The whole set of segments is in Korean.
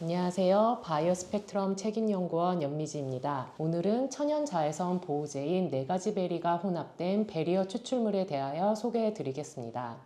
안녕하세요. 바이오 스펙트럼 책임연구원 연미지입니다. 오늘은 천연 자외선 보호제인 4가지 베리가 혼합된 베리어 추출물에 대하여 소개해 드리겠습니다.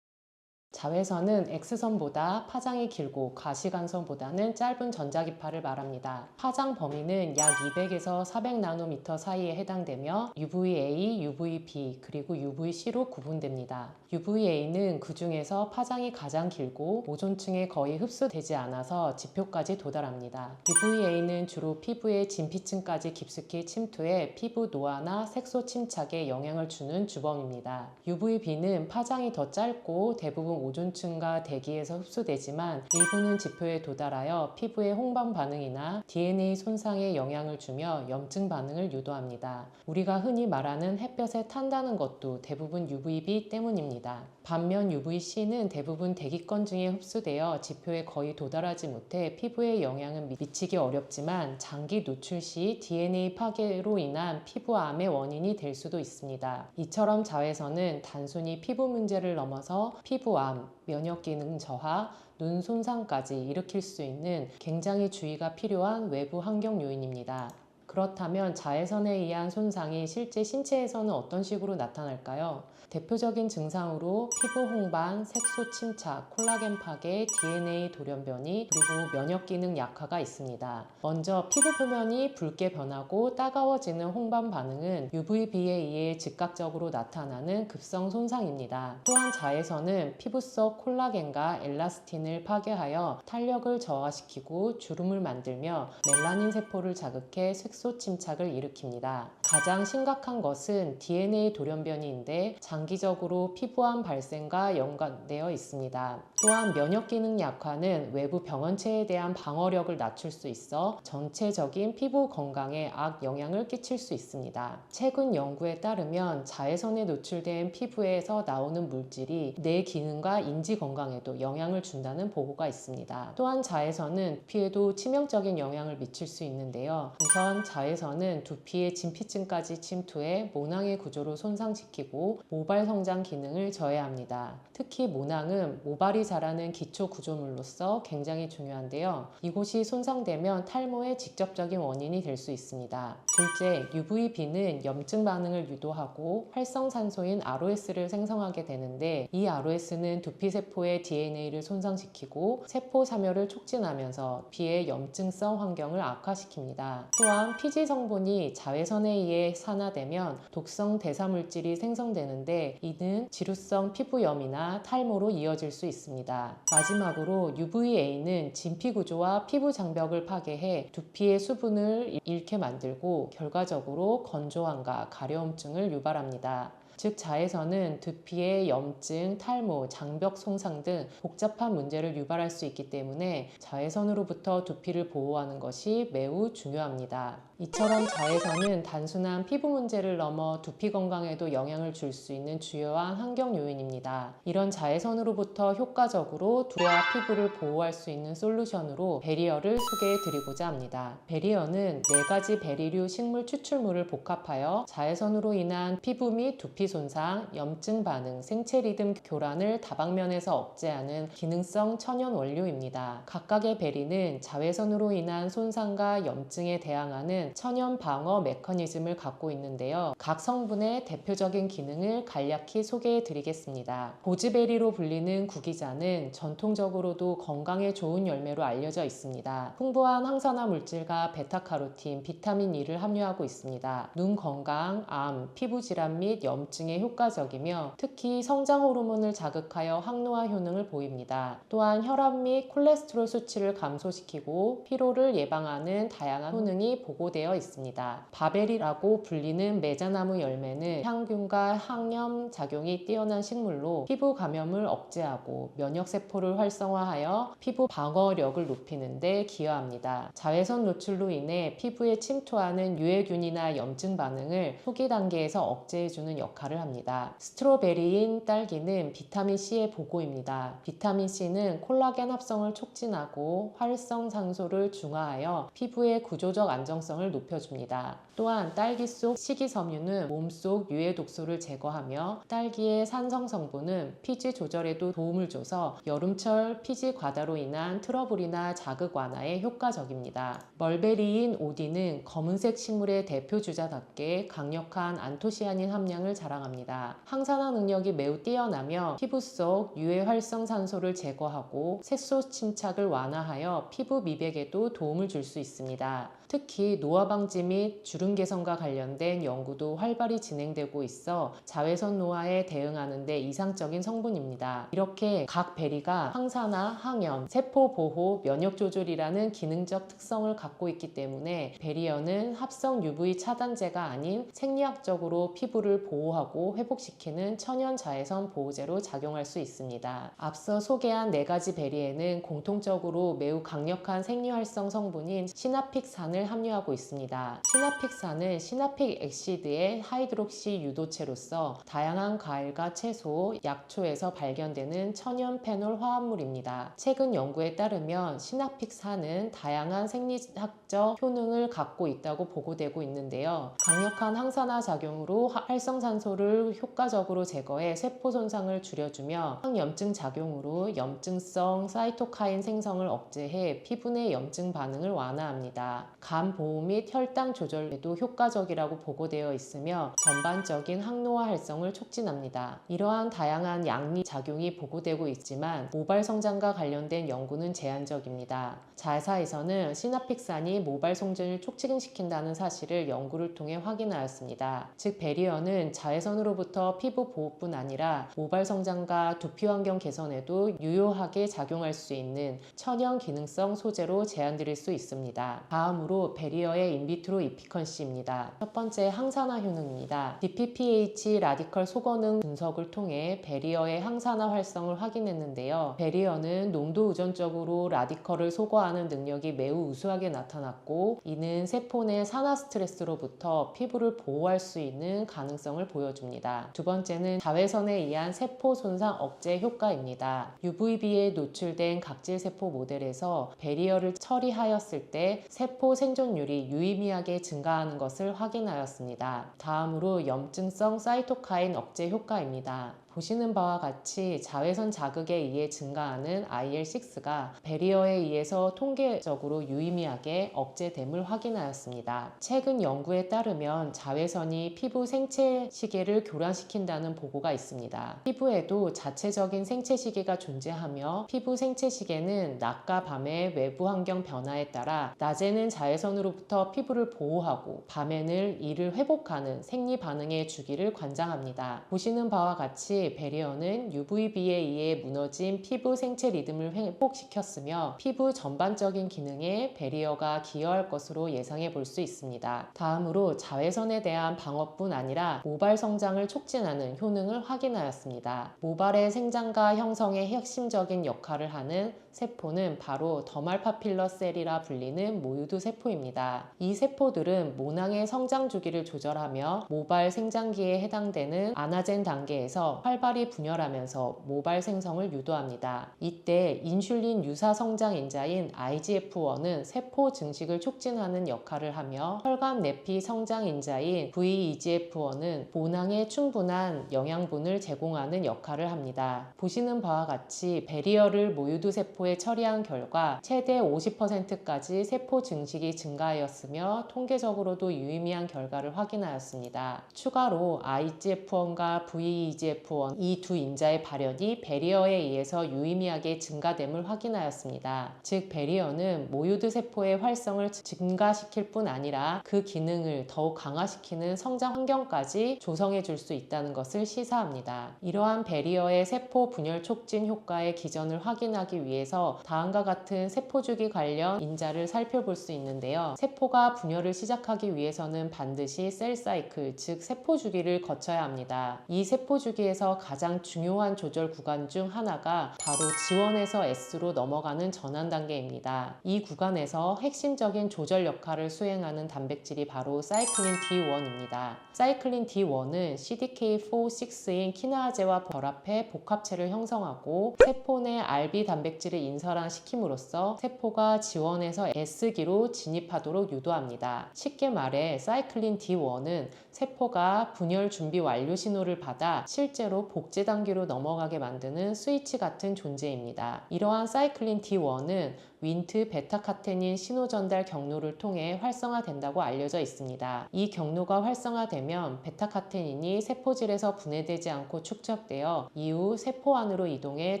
자외선은 X선보다 파장이 길고 가시광선보다는 짧은 전자기파를 말합니다. 파장 범위는 약 200에서 400나노미터 사이에 해당되며 UVA, UVB, 그리고 UVC로 구분됩니다. UVA는 그 중에서 파장이 가장 길고 오존층에 거의 흡수되지 않아서 지표까지 도달합니다. UVA는 주로 피부의 진피층까지 깊숙이 침투해 피부 노화나 색소 침착에 영향을 주는 주범입니다. UVB는 파장이 더 짧고 대부분 오존층과 대기에서 흡수되지만 일부는 지표에 도달하여 피부의 홍반 반응이나 DNA 손상에 영향을 주며 염증 반응을 유도합니다. 우리가 흔히 말하는 햇볕에 탄다는 것도 대부분 UVB 때문입니다. 반면 UVC는 대부분 대기권 중에 흡수되어 지표에 거의 도달하지 못해 피부에 영향은 미치기 어렵지만 장기 노출 시 DNA 파괴로 인한 피부암의 원인이 될 수도 있습니다. 이처럼 자외선은 단순히 피부 문제를 넘어서 피부암, 면역기능 저하, 눈 손상까지 일으킬 수 있는 굉장히 주의가 필요한 외부 환경 요인입니다. 그렇다면 자외선에 의한 손상이 실제 신체에서는 어떤 식으로 나타날까요? 대표적인 증상으로 피부 홍반, 색소 침착, 콜라겐 파괴, DNA 돌연변이, 그리고 면역 기능 약화가 있습니다. 먼저 피부 표면이 붉게 변하고 따가워지는 홍반 반응은 UVB에 의해 즉각적으로 나타나는 급성 손상입니다. 또한 자외선은 피부 속 콜라겐과 엘라스틴을 파괴하여 탄력을 저하시키고 주름을 만들며 멜라닌 세포를 자극해 색소 침착을 일으킵니다. 가장 심각한 것은 DNA 돌연변이인데 장기적으로 피부암 발생과 연관되어 있습니다. 또한 면역 기능 약화는 외부 병원체에 대한 방어력을 낮출 수 있어 전체적인 피부 건강에 악영향을 끼칠 수 있습니다. 최근 연구에 따르면 자외선에 노출된 피부에서 나오는 물질이 뇌 기능과 인지 건강에도 영향을 준다는 보고가 있습니다. 또한 자외선은 두피에도 치명적인 영향을 미칠 수 있는데요. 우선 자외선은 두피의 진피층까지 침투해 모낭의 구조를 손상시키고 모발 성장 기능을 저해합니다. 특히 모낭은 모발이 자라는 기초 구조물로서 굉장히 중요한데요. 이곳이 손상되면 탈모의 직접적인 원인이 될 수 있습니다. 둘째, UVB는 염증 반응을 유도하고 활성산소인 ROS를 생성하게 되는데 이 ROS는 두피세포의 DNA를 손상시키고 세포 사멸을 촉진하면서 피의 염증성 환경을 악화시킵니다. 또한 피지 성분이 자외선에 의해 산화되면 독성 대사물질이 생성되는데 이는 지루성 피부염이나 탈모로 이어질 수 있습니다. 마지막으로 UVA는 진피 구조와 피부 장벽을 파괴해 두피의 수분을 잃게 만들고 결과적으로 건조함과 가려움증을 유발합니다. 즉 자외선은 두피의 염증, 탈모, 장벽 손상 등 복잡한 문제를 유발할 수 있기 때문에 자외선으로부터 두피를 보호하는 것이 매우 중요합니다. 이처럼 자외선은 단순한 피부 문제를 넘어 두피 건강에도 영향을 줄 수 있는 주요한 환경 요인입니다. 이런 자외선으로부터 효과적으로 두피와 피부를 보호할 수 있는 솔루션으로 베리어를 소개해 드리고자 합니다. 베리어는 4가지 베리류 식물 추출물을 복합하여 자외선으로 인한 피부 및 두피 손상, 염증 반응, 생체 리듬 교란을 다방면에서 억제하는 기능성 천연 원료입니다. 각각의 베리는 자외선으로 인한 손상과 염증에 대항하는 천연 방어 메커니즘을 갖고 있는데요. 각 성분의 대표적인 기능을 간략히 소개해 드리겠습니다. 고즈베리로 불리는 구기자는 전통적으로도 건강에 좋은 열매로 알려져 있습니다. 풍부한 항산화 물질과 베타카로틴, 비타민 E를 함유하고 있습니다. 눈 건강, 암, 피부 질환 및 염증에 효과적이며 특히 성장 호르몬을 자극하여 항노화 효능을 보입니다. 또한 혈압 및 콜레스테롤 수치를 감소시키고 피로를 예방하는 다양한 효능이 보고되어 있습니다. 바베리라고 불리는 메자나무 열매는 향균과 항염 작용이 뛰어난 식물로 피부 감염을 억제하고 면역세포를 활성화하여 피부 방어력을 높이는 데 기여합니다. 자외선 노출로 인해 피부에 침투하는 유해균이나 염증 반응을 초기 단계에서 억제해주는 역할을 역할을 합니다. 스트로베리인 딸기는 비타민C의 보고입니다. 비타민C는 콜라겐 합성을 촉진하고 활성산소를 중화하여 피부의 구조적 안정성을 높여줍니다. 또한 딸기 속 식이섬유는 몸속 유해 독소를 제거하며 딸기의 산성 성분은 피지 조절에도 도움을 줘서 여름철 피지 과다로 인한 트러블이나 자극 완화에 효과적입니다. 멀베리인 오디는 검은색 식물의 대표 주자답게 강력한 안토시아닌 함량을 자랑합니다. 항산화 능력이 매우 뛰어나며 피부 속 유해 활성산소를 제거하고 색소 침착을 완화하여 피부 미백에도 도움을 줄 수 있습니다. 특히 노화 방지 및 주름 개선과 관련된 연구도 활발히 진행되고 있어 자외선 노화에 대응하는 데 이상적인 성분입니다. 이렇게 각 베리가 항산화, 항염, 세포 보호, 면역 조절이라는 기능적 특성을 갖고 있기 때문에 베리어는 합성 UV 차단제가 아닌 생리학적으로 피부를 보호하고 회복시키는 천연 자외선 보호제로 작용할 수 있습니다. 앞서 소개한 4가지 베리에는 공통적으로 매우 강력한 생리활성 성분인 시나픽산을 함유하고 있습니다. 시나픽산은 시나픽 액시드의 하이드록시 유도체로서 다양한 과일과 채소, 약초에서 발견되는 천연 페놀 화합물입니다. 최근 연구에 따르면 시나픽산은 다양한 생리학적 효능을 갖고 있다고 보고되고 있는데요. 강력한 항산화 작용으로 활성산소를 효과적으로 제거해 세포 손상을 줄여주며 항염증 작용으로 염증성 사이토카인 생성을 억제해 피부 내 염증 반응을 완화합니다. 간 보호 및 혈당 조절에도 효과적이라고 보고되어 있으며 전반적인 항노화 활성을 촉진합니다. 이러한 다양한 양리 작용이 보고되고 있지만 모발 성장과 관련된 연구는 제한적입니다. 자사에서는 시나픽산이 모발 성장을 촉진시킨다는 사실을 연구를 통해 확인하였습니다. 즉 베리어는 자외선으로부터 피부 보호뿐 아니라 모발 성장과 두피 환경 개선에도 유효하게 작용할 수 있는 천연 기능성 소재로 제안드릴 수 있습니다. 다음으로 베리어의 인비트로 이피컨시입니다. 첫 번째 항산화 효능입니다. DPPH 라디컬 소거능 분석을 통해 베리어의 항산화 활성을 확인했는데요. 베리어는 농도 의존적으로 라디컬을 소거하는 능력이 매우 우수하게 나타났고 이는 세포 내 산화 스트레스로부터 피부를 보호할 수 있는 가능성을 보여줍니다. 두 번째는 자외선에 의한 세포 손상 억제 효과입니다. UVB에 노출된 각질 세포 모델에서 베리어를 처리하였을 때 세포 생존율이 유의미하게 증가하는 것을 확인하였습니다. 다음으로 염증성 사이토카인 억제 효과입니다. 보시는 바와 같이 자외선 자극에 의해 증가하는 IL6가 베리어에 의해서 통계적으로 유의미하게 억제됨을 확인하였습니다. 최근 연구에 따르면 자외선이 피부 생체 시계를 교란시킨다는 보고가 있습니다. 피부에도 자체적인 생체 시계가 존재하며 피부 생체 시계는 낮과 밤의 외부 환경 변화에 따라 낮에는 자외선으로부터 피부를 보호하고 밤에는 이를 회복하는 생리 반응의 주기를 관장합니다. 보시는 바와 같이 베리어는 UVB에 의해 무너진 피부 생체 리듬을 회복시켰으며 피부 전반적인 기능에 베리어가 기여할 것으로 예상해 볼 수 있습니다. 다음으로 자외선에 대한 방어뿐 아니라 모발 성장을 촉진하는 효능을 확인하였습니다. 모발의 생장과 형성에 핵심적인 역할을 하는 세포는 바로 더말 파필러 셀이라 불리는 모유두 세포입니다. 이 세포들은 모낭의 성장 주기를 조절하며 모발 생장기에 해당되는 아나젠 단계에서 활발히 분열하면서 모발 생성을 유도합니다. 이때 인슐린 유사 성장 인자인 IGF-1은 세포 증식을 촉진하는 역할을 하며 혈관 내피 성장 인자인 VEGF-1은 모낭에 충분한 영양분을 제공하는 역할을 합니다. 보시는 바와 같이 베리어를 모유두 세포에 처리한 결과 최대 50%까지 세포 증식이 증가하였으며 통계적으로도 유의미한 결과를 확인하였습니다. 추가로 IGF-1과 VEGF-1 이 두 인자의 발현이 베리어에 의해서 유의미하게 증가됨을 확인하였습니다. 즉 베리어는 모유두 세포의 활성을 증가시킬 뿐 아니라 그 기능을 더욱 강화시키는 성장 환경까지 조성해 줄 수 있다는 것을 시사합니다. 이러한 베리어의 세포 분열 촉진 효과의 기전을 확인하기 위해서 통해서 다음과 같은 세포주기 관련 인자를 살펴볼 수 있는데요. 세포가 분열을 시작하기 위해서는 반드시 셀 사이클, 즉 세포주기를 거쳐야 합니다. 이 세포주기에서 가장 중요한 조절 구간 중 하나가 바로 G1에서 S로 넘어가는 전환 단계입니다. 이 구간에서 핵심적인 조절 역할을 수행하는 단백질이 바로 사이클린 D1입니다. 사이클린 D1은 CDK4, 6인 키나아제와 결합해 복합체를 형성하고 세포 내 RB 단백질을 인설화시킴으로써 세포가 G1에서 S기로 진입하도록 유도합니다. 쉽게 말해 사이클린 D1은 세포가 분열 준비 완료 신호를 받아 실제로 복제 단계로 넘어가게 만드는 스위치 같은 존재입니다. 이러한 사이클린 D1은 윈트 베타카테닌 신호 전달 경로를 통해 활성화된다고 알려져 있습니다. 이 경로가 활성화되면 베타카테닌이 세포질에서 분해되지 않고 축적되어 이후 세포 안으로 이동해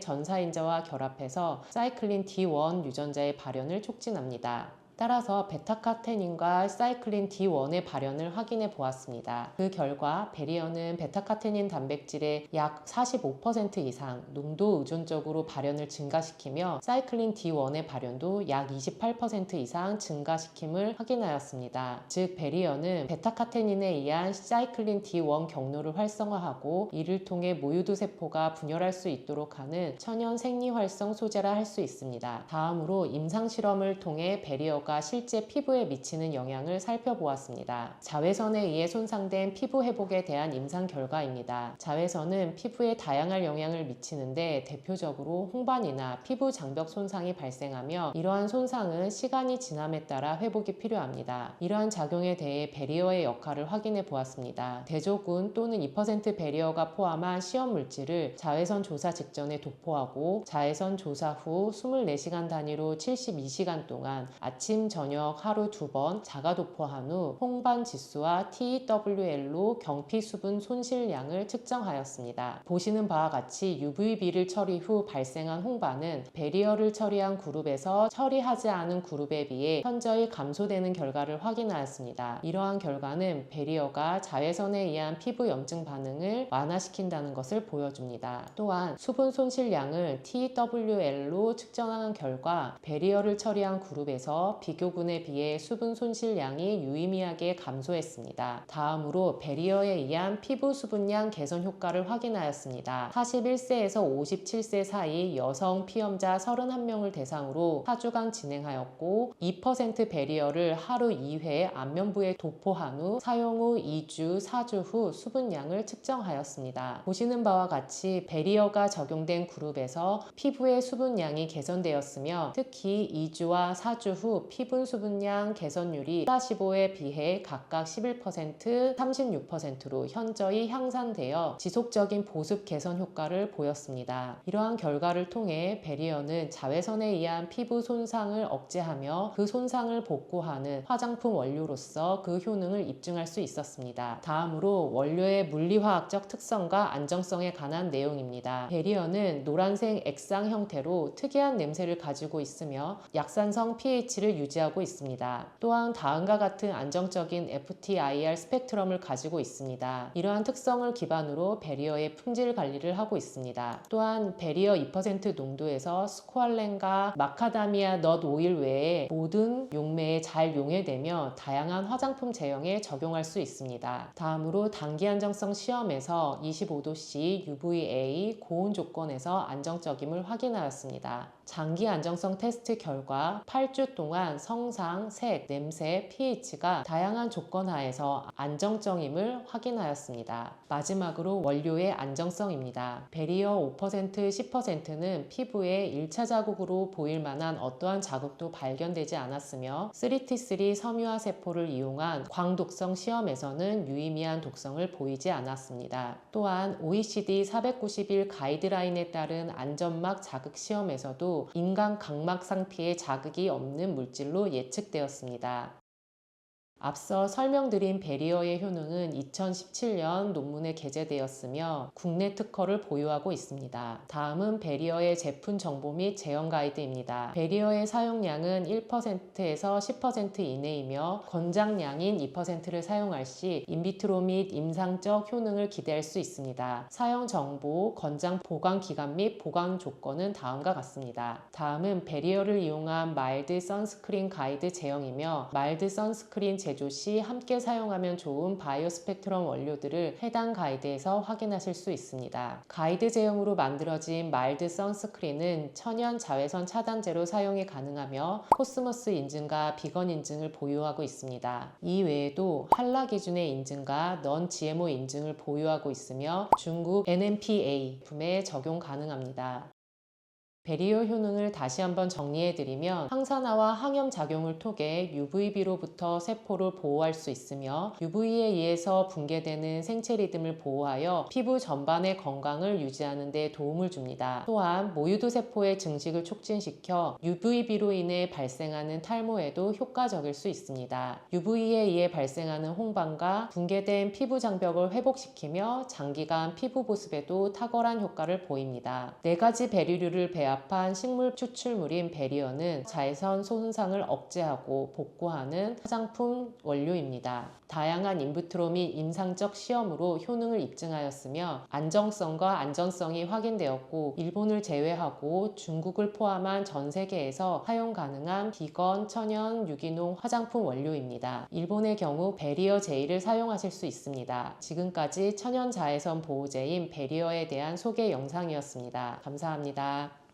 전사인자와 결합해서 사이클린 D1 유전자의 발현을 촉진합니다. 따라서 베타카테닌과 사이클린 D1의 발현을 확인해 보았습니다. 그 결과 베리어는 베타카테닌 단백질의 약 45% 이상 농도 의존적으로 발현을 증가시키며 사이클린 D1의 발현도 약 28% 이상 증가시킴을 확인하였습니다. 즉 베리어는 베타카테닌에 의한 사이클린 D1 경로를 활성화하고 이를 통해 모유두 세포가 분열할 수 있도록 하는 천연 생리활성 소재라 할 수 있습니다. 다음으로 임상실험을 통해 베리어가 실제 피부에 미치는 영향을 살펴보았습니다. 자외선에 의해 손상된 피부 회복에 대한 임상 결과입니다. 자외선은 피부에 다양한 영향을 미치는데 대표적으로 홍반이나 피부 장벽 손상이 발생하며 이러한 손상은 시간이 지남에 따라 회복이 필요합니다. 이러한 작용에 대해 베리어의 역할을 확인해 보았습니다. 대조군 또는 2% 베리어가 포함한 시험 물질을 자외선 조사 직전에 도포하고 자외선 조사 후 24시간 단위로 72시간 동안 아침, 저녁 하루 2번 자가 도포한 후 홍반 지수와 TWL로 경피 수분 손실량을 측정하였습니다. 보시는 바와 같이 UVB를 처리 후 발생한 홍반은 베리어를 처리한 그룹에서 처리하지 않은 그룹에 비해 현저히 감소되는 결과를 확인하였습니다. 이러한 결과는 베리어가 자외선에 의한 피부 염증 반응을 완화시킨다는 것을 보여줍니다. 또한 수분 손실량을 TWL로 측정한 결과 베리어를 처리한 그룹에서 비교군에 비해 수분 손실량이 유의미하게 감소했습니다. 다음으로 베리어에 의한 피부 수분량 개선 효과를 확인하였습니다. 41세에서 57세 사이 여성 피험자 31명을 대상으로 4주간 진행하였고 2% 베리어를 하루 2회 안면부에 도포한 후 사용 후 2주, 4주 후 수분량을 측정하였습니다. 보시는 바와 같이 베리어가 적용된 그룹에서 피부의 수분량이 개선되었으며 특히 2주와 4주 후 피부 수분량 개선율이 플라시보에 비해 각각 11%, 36%로 현저히 향상되어 지속적인 보습 개선 효과를 보였습니다. 이러한 결과를 통해 베리어는 자외선에 의한 피부 손상을 억제하며 그 손상을 복구하는 화장품 원료로서 그 효능을 입증할 수 있었습니다. 다음으로 원료의 물리화학적 특성과 안정성에 관한 내용입니다. 베리어는 노란색 액상 형태로 특이한 냄새를 가지고 있으며 약산성 pH를 유지하고 있습니다. 또한 다음과 같은 안정적인 FTIR 스펙트럼을 가지고 있습니다. 이러한 특성을 기반으로 베리어의 품질 관리를 하고 있습니다. 또한 베리어 2% 농도에서 스코알렌과 마카다미아 넛 오일 외에 모든 용매에 잘 용해되며 다양한 화장품 제형에 적용할 수 있습니다. 다음으로 단기 안정성 시험에서 25도C UVA 고온 조건에서 안정적임을 확인하였습니다. 장기 안정성 테스트 결과 8주 동안 성상, 색, 냄새, pH가 다양한 조건 하에서 안정적임을 확인하였습니다. 마지막으로 원료의 안정성입니다. 베리어 5%, 10%는 피부에 1차 자국으로 보일 만한 어떠한 자국도 발견되지 않았으며 3T3 섬유화 세포를 이용한 광독성 시험에서는 유의미한 독성을 보이지 않았습니다. 또한 OECD 491 가이드라인에 따른 안점막 자극 시험에서도 인간 각막 상피에 자극이 없는 물질로 예측되었습니다. 앞서 설명드린 베리어의 효능은 2017년 논문에 게재되었으며 국내 특허를 보유하고 있습니다. 다음은 베리어의 제품 정보 및 제형 가이드입니다. 베리어의 사용량은 1%에서 10% 이내이며 권장량인 2%를 사용할 시 인비트로 및 임상적 효능을 기대할 수 있습니다. 사용 정보, 권장 보관 기간 및 보관 조건은 다음과 같습니다. 다음은 베리어를 이용한 마일드 선스크린 가이드 제형이며 마일드 선스크린 제조 시 함께 사용하면 좋은 바이오 스펙트럼 원료들을 해당 가이드에서 확인하실 수 있습니다. 가이드 제형으로 만들어진 마일드 선스크린은 천연 자외선 차단제로 사용이 가능하며 코스모스 인증과 비건 인증을 보유하고 있습니다. 이 외에도 한라 기준의 인증과 넌 GMO 인증을 보유하고 있으며 중국 NMPA 제품에 적용 가능합니다. 베리어 효능을 다시 한번 정리해드리면 항산화와 항염 작용을 통해 UVB로부터 세포를 보호할 수 있으며 UV에 의해서 붕괴되는 생체 리듬을 보호하여 피부 전반의 건강을 유지하는 데 도움을 줍니다. 또한 모유두 세포의 증식을 촉진시켜 UVB로 인해 발생하는 탈모에도 효과적일 수 있습니다. UV에 의해 발생하는 홍반과 붕괴된 피부 장벽을 회복시키며 장기간 피부 보습에도 탁월한 효과를 보입니다. 4가지 베리류를 배합한 식물 추출물인 베리어는 자외선 손상을 억제하고 복구하는 화장품 원료입니다. 다양한 인비트로 및 임상적 시험으로 효능을 입증하였으며 안정성과 안전성이 확인되었고 일본을 제외하고 중국을 포함한 전 세계에서 사용 가능한 비건, 천연, 유기농 화장품 원료입니다. 일본의 경우 베리어 제이를 사용하실 수 있습니다. 지금까지 천연 자외선 보호제인 베리어에 대한 소개 영상이었습니다. 감사합니다.